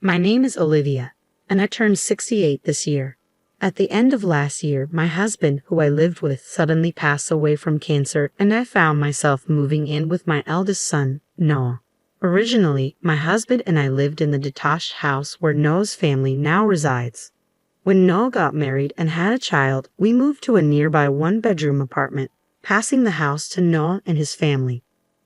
My name is Olivia, and I turned 68 this year. At the end of last year, my husband, who I lived with, suddenly passed away from cancer, and I found myself moving in with my eldest son, Noah. Originally, my husband and I lived in the detached house where Noah's family now resides. When Noah got married and had a child, we moved to a nearby one-bedroom apartment, passing the house to Noah and his family.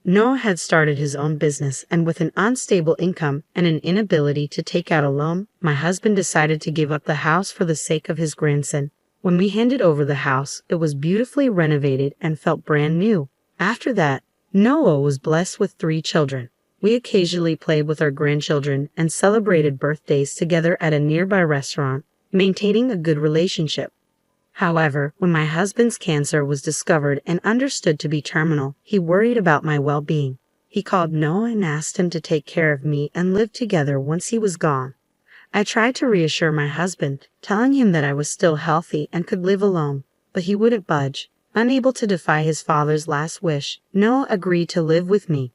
Noah had started his own business, and with an unstable income and an inability to take out a loan, my husband decided to give up the house for the sake of his grandson. When we handed over the house, it was beautifully renovated and felt brand new. After that, Noah was blessed with 3 children. We occasionally played with our grandchildren and celebrated birthdays together at a nearby restaurant, maintaining a good relationship. However, when my husband's cancer was discovered and understood to be terminal, he worried about my well-being. He called Noah and asked him to take care of me and live together once he was gone. I tried to reassure my husband, telling him that I was still healthy and could live alone, but he wouldn't budge. Unable to defy his father's last wish, Noah agreed to live with me.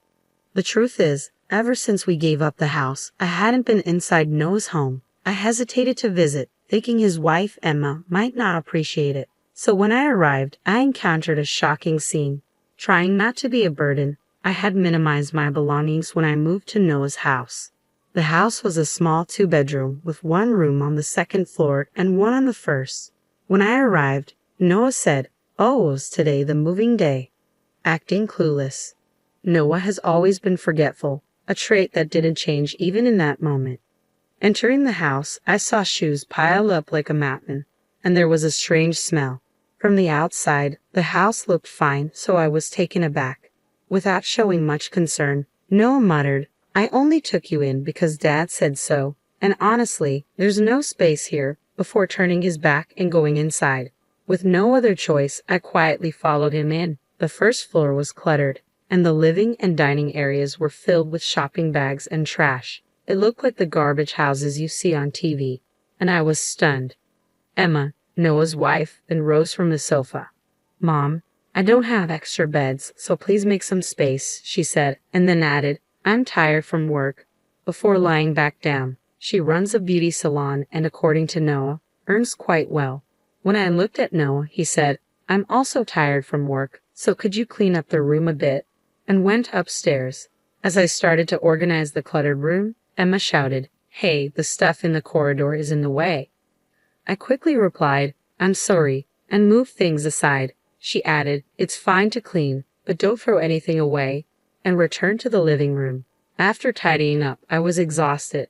The truth is, ever since we gave up the house, I hadn't been inside Noah's home. I hesitated to visit, thinking his wife, Emma, might not appreciate it. So when I arrived, I encountered a shocking scene. Trying not to be a burden, I had minimized my belongings when I moved to Noah's house. The house was a small 2-bedroom with 1 room on the 2nd floor and 1 on the 1st. When I arrived, Noah said, "Oh, was today the moving day?" Acting clueless. Noah has always been forgetful, a trait that didn't change even in that moment. Entering the house, I saw shoes piled up like a mountain, and there was a strange smell. From the outside, the house looked fine, so I was taken aback. Without showing much concern, Noah muttered, "I only took you in because Dad said so, and honestly, there's no space here," before turning his back and going inside. With no other choice, I quietly followed him in. The 1st floor was cluttered, and the living and dining areas were filled with shopping bags and trash. It looked like the garbage houses you see on TV, and I was stunned. Emma, Noah's wife, then rose from the sofa. "Mom, I don't have extra beds, so please make some space," she said, and then added, "I'm tired from work," before lying back down. She runs a beauty salon and, according to Noah, earns quite well. When I looked at Noah, he said, "I'm also tired from work, so could you clean up the room a bit?" and went upstairs. As I started to organize the cluttered room, Emma shouted, "Hey, the stuff in the corridor is in the way." I quickly replied, "I'm sorry," and moved things aside. She added, "It's fine to clean, but don't throw anything away," and returned to the living room. After tidying up, I was exhausted.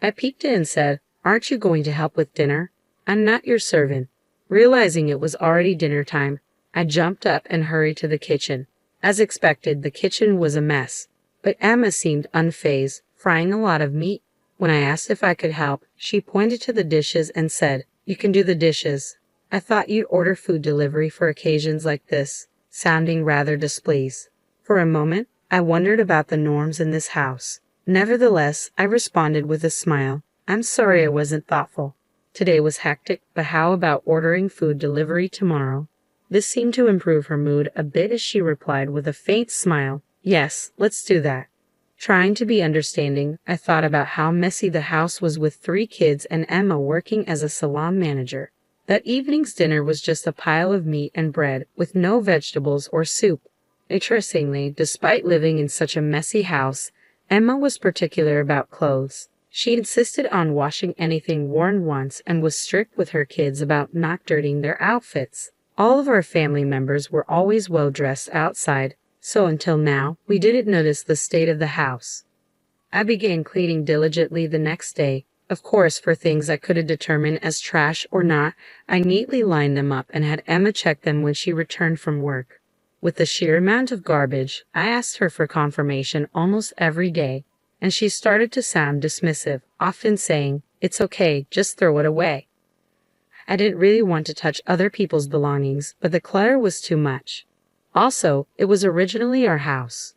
I peeked in and said, "Aren't you going to help with dinner? I'm not your servant." Realizing it was already dinner time, I jumped up and hurried to the kitchen. As expected, the kitchen was a mess, but Emma seemed unfazed, frying a lot of meat. When I asked if I could help, she pointed to the dishes and said, "You can do the dishes. I thought you'd order food delivery for occasions like this," sounding rather displeased. For a moment, I wondered about the norms in this house. Nevertheless, I responded with a smile, "I'm sorry I wasn't thoughtful. Today was hectic, but how about ordering food delivery tomorrow?" This seemed to improve her mood a bit as she replied with a faint smile, "Yes, let's do that." Trying to be understanding, I thought about how messy the house was with 3 kids and Emma working as a salon manager. That evening's dinner was just a pile of meat and bread, with no vegetables or soup. Interestingly, despite living in such a messy house, Emma was particular about clothes. She insisted on washing anything worn once and was strict with her kids about not dirtying their outfits. All of our family members were always well dressed outside, so until now, we didn't notice the state of the house. I began cleaning diligently the next day. Of course, for things I couldn't determine as trash or not, I neatly lined them up and had Emma check them when she returned from work. With the sheer amount of garbage, I asked her for confirmation almost every day, and she started to sound dismissive, often saying, "It's okay, just throw it away." I didn't really want to touch other people's belongings, but the clutter was too much. Also, it was originally our house.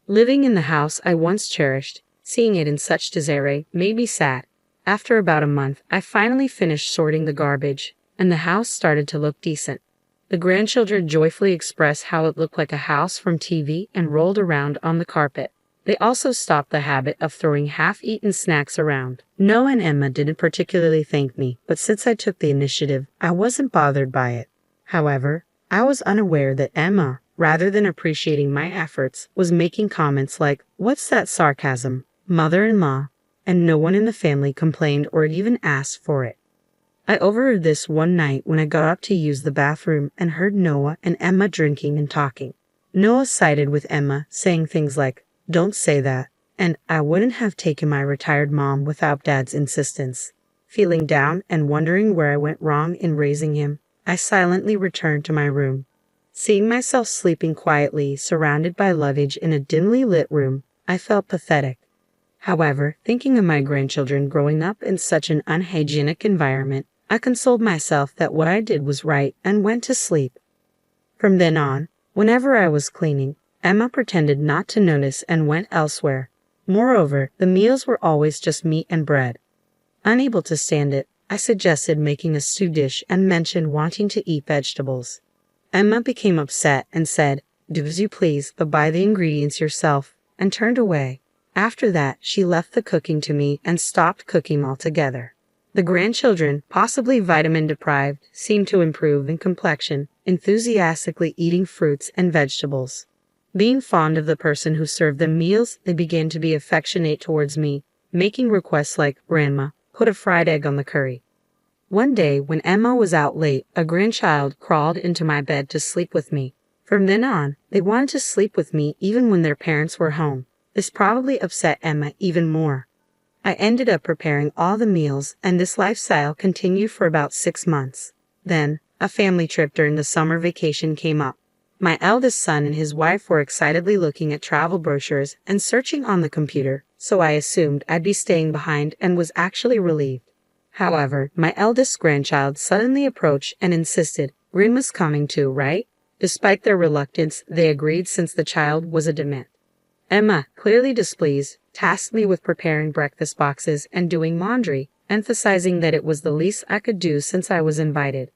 Living in the house I once cherished, seeing it in such disarray made me sad. After about a month, I finally finished sorting the garbage, and the house started to look decent. The grandchildren joyfully expressed how it looked like a house from TV and rolled around on the carpet. They also stopped the habit of throwing half-eaten snacks around. Noah and Emma didn't particularly thank me, but since I took the initiative, I wasn't bothered by it. However, I was unaware that Emma, rather than appreciating my efforts, was making comments like, "What's that sarcasm, mother-in-law?" And no one in the family complained or even asked for it. I overheard this one night when I got up to use the bathroom and heard Noah and Emma drinking and talking. Noah sided with Emma, saying things like, "Don't say that," and "I wouldn't have taken my retired mom without Dad's insistence." Feeling down and wondering where I went wrong in raising him, I silently returned to my room. Seeing myself sleeping quietly, surrounded by luggage in a dimly lit room, I felt pathetic. However, thinking of my grandchildren growing up in such an unhygienic environment, I consoled myself that what I did was right and went to sleep. From then on, whenever I was cleaning, Emma pretended not to notice and went elsewhere. Moreover, the meals were always just meat and bread. Unable to stand it, I suggested making a stew dish and mentioned wanting to eat vegetables. Emma became upset and said, "Do as you please, but buy the ingredients yourself," and turned away. After that, she left the cooking to me and stopped cooking altogether. The grandchildren, possibly vitamin deprived, seemed to improve in complexion, enthusiastically eating fruits and vegetables. Being fond of the person who served them meals, they began to be affectionate towards me, making requests like, "Grandma, put a fried egg on the curry." One day, when Emma was out late, a grandchild crawled into my bed to sleep with me. From then on, they wanted to sleep with me even when their parents were home. This probably upset Emma even more. I ended up preparing all the meals, and this lifestyle continued for about 6 months. Then, a family trip during the summer vacation came up. My eldest son and his wife were excitedly looking at travel brochures and searching on the computer, so I assumed I'd be staying behind and was actually relieved. However, my eldest grandchild suddenly approached and insisted, "Grandma's coming too, right?" Despite their reluctance, they agreed since the child was a dement. Emma, clearly displeased, tasked me with preparing breakfast boxes and doing laundry, emphasizing that it was the least I could do since I was invited.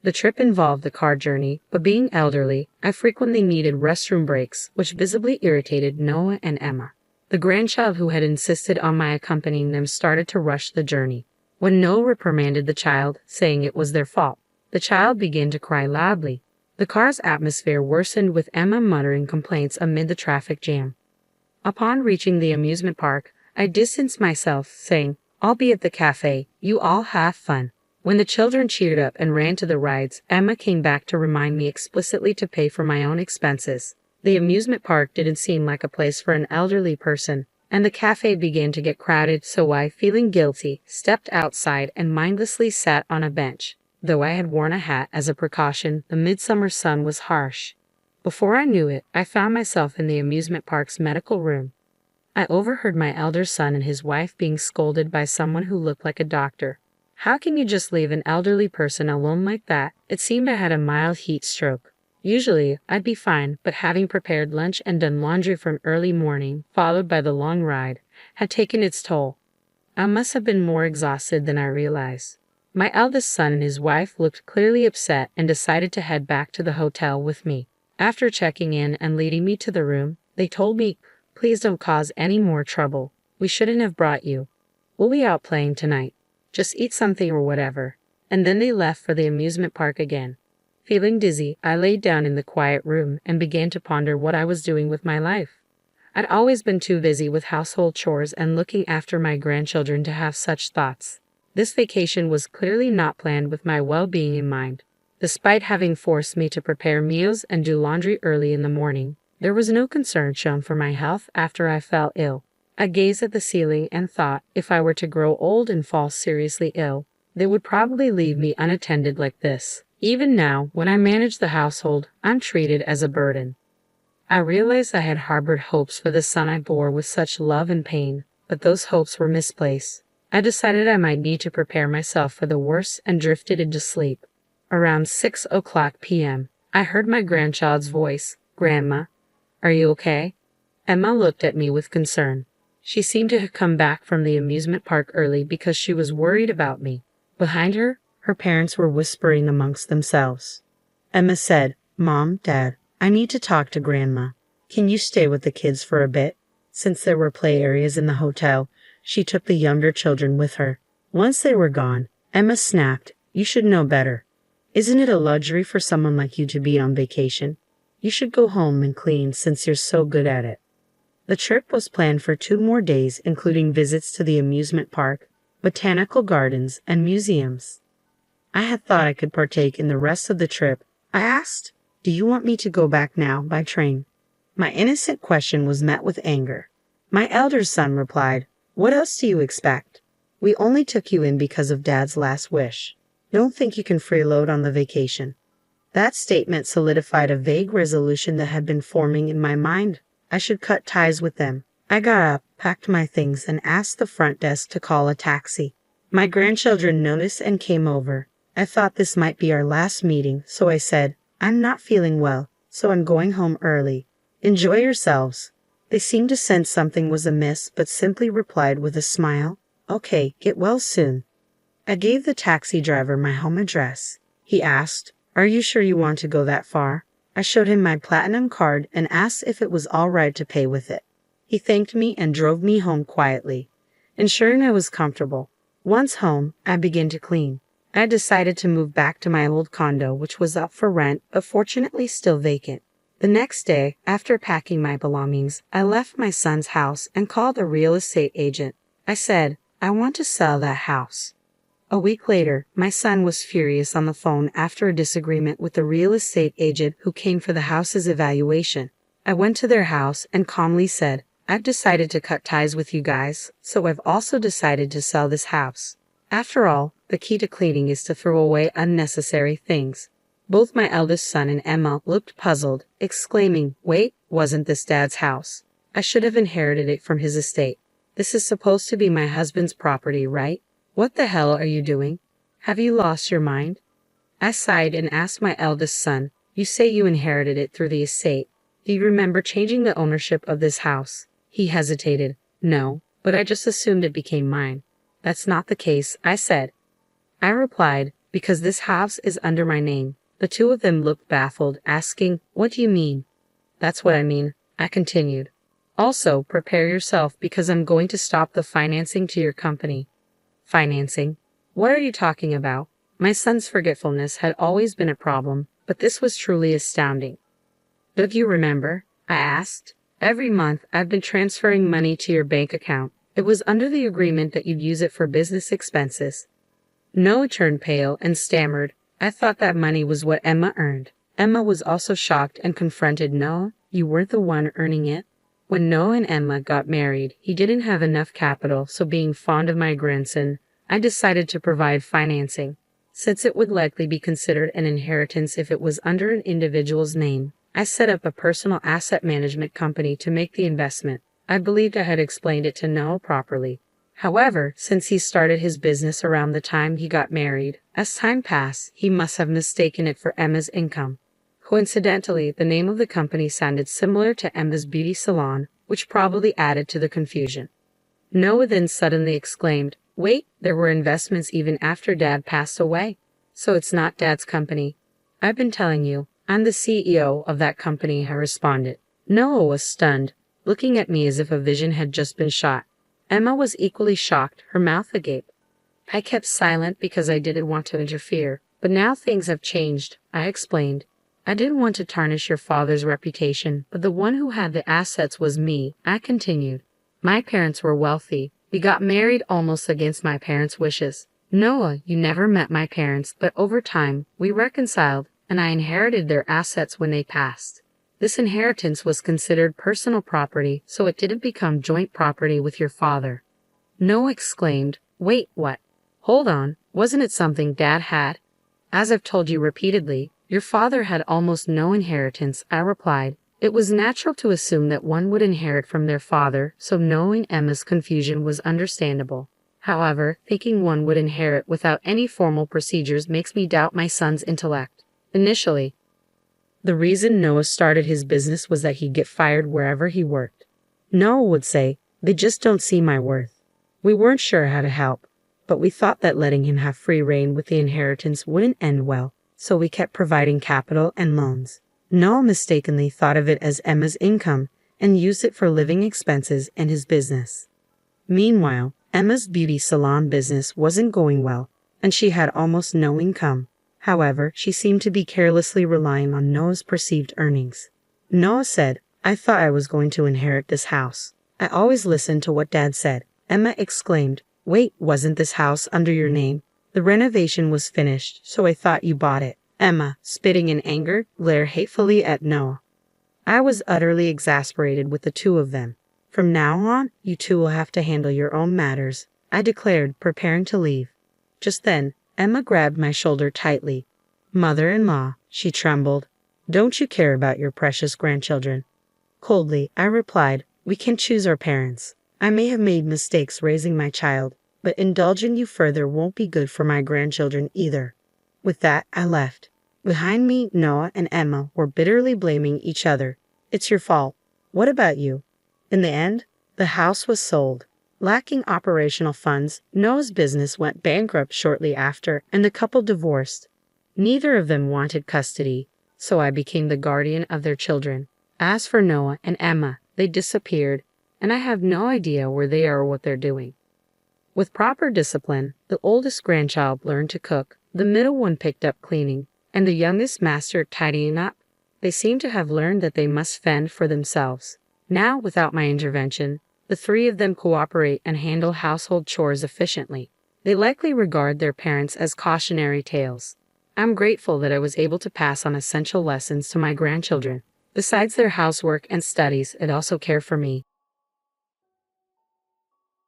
The trip involved a car journey, but being elderly, I frequently needed restroom breaks, which visibly irritated Noah and Emma. The grandchild who had insisted on my accompanying them started to rush the journey. When Noah reprimanded the child, saying it was their fault, the child began to cry loudly. The car's atmosphere worsened with Emma muttering complaints amid the traffic jam. Upon reaching the amusement park, I distanced myself, saying, "I'll be at the cafe, you all have fun." When the children cheered up and ran to the rides, Emma came back to remind me explicitly to pay for my own expenses. The amusement park didn't seem like a place for an elderly person, and the cafe began to get crowded, so I, feeling guilty, stepped outside and mindlessly sat on a bench. Though I had worn a hat as a precaution, the midsummer sun was harsh. Before I knew it, I found myself in the amusement park's medical room. I overheard my elder son and his wife being scolded by someone who looked like a doctor. "How can you just leave an elderly person alone like that?" It seemed I had a mild heat stroke. Usually, I'd be fine, but having prepared lunch and done laundry from early morning, followed by the long ride, had taken its toll. I must have been more exhausted than I realized. My eldest son and his wife looked clearly upset and decided to head back to the hotel with me. After checking in and leading me to the room, they told me, "Please don't cause any more trouble. We shouldn't have brought you. We'll be out playing tonight. Just eat something or whatever." And then they left for the amusement park again. Feeling dizzy, I laid down in the quiet room and began to ponder what I was doing with my life. I'd always been too busy with household chores and looking after my grandchildren to have such thoughts. This vacation was clearly not planned with my well-being in mind. Despite having forced me to prepare meals and do laundry early in the morning, there was no concern shown for my health after I fell ill. I gazed at the ceiling and thought, if I were to grow old and fall seriously ill, they would probably leave me unattended like this. Even now, when I manage the household, I'm treated as a burden. I realized I had harbored hopes for the son I bore with such love and pain, but those hopes were misplaced. I decided I might need to prepare myself for the worst and drifted into sleep. Around 6:00 p.m., I heard my grandchild's voice. "Grandma, are you okay?" Emma looked at me with concern. She seemed to have come back from the amusement park early because she was worried about me. Behind her, her parents were whispering amongst themselves. Emma said, "Mom, Dad, I need to talk to Grandma. Can you stay with the kids for a bit?" Since there were play areas in the hotel, she took the younger children with her. Once they were gone, Emma snapped, "You should know better. Isn't it a luxury for someone like you to be on vacation? You should go home and clean since you're so good at it." The trip was planned for 2 more days, including visits to the amusement park, botanical gardens, and museums. I had thought I could partake in the rest of the trip. I asked, "Do you want me to go back now by train?" My innocent question was met with anger. My elder son replied, "What else do you expect? We only took you in because of Dad's last wish. Don't think you can freeload on the vacation." That statement solidified a vague resolution that had been forming in my mind. I should cut ties with them. I got up, packed my things, and asked the front desk to call a taxi. My grandchildren noticed and came over. I thought this might be our last meeting, so I said, "I'm not feeling well, so I'm going home early. Enjoy yourselves." They seemed to sense something was amiss, but simply replied with a smile, "Okay, get well soon." I gave the taxi driver my home address. He asked, "Are you sure you want to go that far?" I showed him my platinum card and asked if it was all right to pay with it. He thanked me and drove me home quietly, ensuring I was comfortable. Once home, I began to clean. I decided to move back to my old condo, which was up for rent, but fortunately still vacant. The next day, after packing my belongings, I left my son's house and called a real estate agent. I said, "I want to sell that house." A week later, my son was furious on the phone after a disagreement with the real estate agent who came for the house's evaluation. I went to their house and calmly said, "I've decided to cut ties with you guys, so I've also decided to sell this house. After all, the key to cleaning is to throw away unnecessary things." Both my eldest son and Emma looked puzzled, exclaiming, "Wait, wasn't this Dad's house? I should have inherited it from his estate. This is supposed to be my husband's property, right? What the hell are you doing? Have you lost your mind?" I sighed and asked my eldest son, "You say you inherited it through the estate. Do you remember changing the ownership of this house?" He hesitated. "No, but I just assumed it became mine." "That's not the case," I said. I replied, "Because this house is under my name." The two of them looked baffled, asking, "What do you mean?" "That's what I mean," I continued. "Also, prepare yourself because I'm going to stop the financing to your company." Financing? What are you talking about? My son's forgetfulness had always been a problem, but this was truly astounding. "Don't you remember?" I asked. "Every month I've been transferring money to your bank account. It was under the agreement that you'd use it for business expenses." Noah turned pale and stammered, "I thought that money was what Emma earned." Emma was also shocked and confronted Noah. "You weren't the one earning it?" When Noah and Emma got married, he didn't have enough capital, so being fond of my grandson, I decided to provide financing. Since it would likely be considered an inheritance if it was under an individual's name, I set up a personal asset management company to make the investment. I believed I had explained it to Noah properly. However, since he started his business around the time he got married, as time passed, he must have mistaken it for Emma's income. Coincidentally, the name of the company sounded similar to Emma's beauty salon, which probably added to the confusion. Noah then suddenly exclaimed, "Wait, there were investments even after Dad passed away. So it's not Dad's company." "I've been telling you, I'm the CEO of that company," I responded. Noah was stunned, looking at me as if a vision had just been shot. Emma was equally shocked, her mouth agape. I kept silent because I didn't want to interfere, but now things have changed, I explained. "I didn't want to tarnish your father's reputation, but the one who had the assets was me," I continued. "My parents were wealthy. We got married almost against my parents' wishes. Noah, you never met my parents, but over time, we reconciled, and I inherited their assets when they passed. This inheritance was considered personal property, so it didn't become joint property with your father." Noah exclaimed, "Wait, what? Hold on, wasn't it something Dad had?" "As I've told you repeatedly, your father had almost no inheritance," I replied. It was natural to assume that one would inherit from their father, so knowing Emma's confusion was understandable. However, thinking one would inherit without any formal procedures makes me doubt my son's intellect. Initially, the reason Noah started his business was that he'd get fired wherever he worked. Noah would say, "They just don't see my worth." We weren't sure how to help, but we thought that letting him have free rein with the inheritance wouldn't end well, so we kept providing capital and loans. Noah mistakenly thought of it as Emma's income, and used it for living expenses and his business. Meanwhile, Emma's beauty salon business wasn't going well, and she had almost no income. However, she seemed to be carelessly relying on Noah's perceived earnings. Noah said, "I thought I was going to inherit this house. I always listened to what Dad said." Emma exclaimed, "Wait, wasn't this house under your name? The renovation was finished, so I thought you bought it." Emma, spitting in anger, glared hatefully at Noah. I was utterly exasperated with the two of them. "From now on, you two will have to handle your own matters," I declared, preparing to leave. Just then, Emma grabbed my shoulder tightly. "Mother-in-law," she trembled, "don't you care about your precious grandchildren?" Coldly, I replied, "We can choose our parents. I may have made mistakes raising my child, but indulging you further won't be good for my grandchildren either." With that, I left. Behind me, Noah and Emma were bitterly blaming each other. "It's your fault. What about you?" In the end, the house was sold. Lacking operational funds, Noah's business went bankrupt shortly after, and the couple divorced. Neither of them wanted custody, so I became the guardian of their children. As for Noah and Emma, they disappeared, and I have no idea where they are or what they're doing. With proper discipline, the oldest grandchild learned to cook, the middle one picked up cleaning, and the youngest mastered tidying up. They seem to have learned that they must fend for themselves. Now, without my intervention, the three of them cooperate and handle household chores efficiently. They likely regard their parents as cautionary tales. I'm grateful that I was able to pass on essential lessons to my grandchildren. Besides their housework and studies, they also care for me.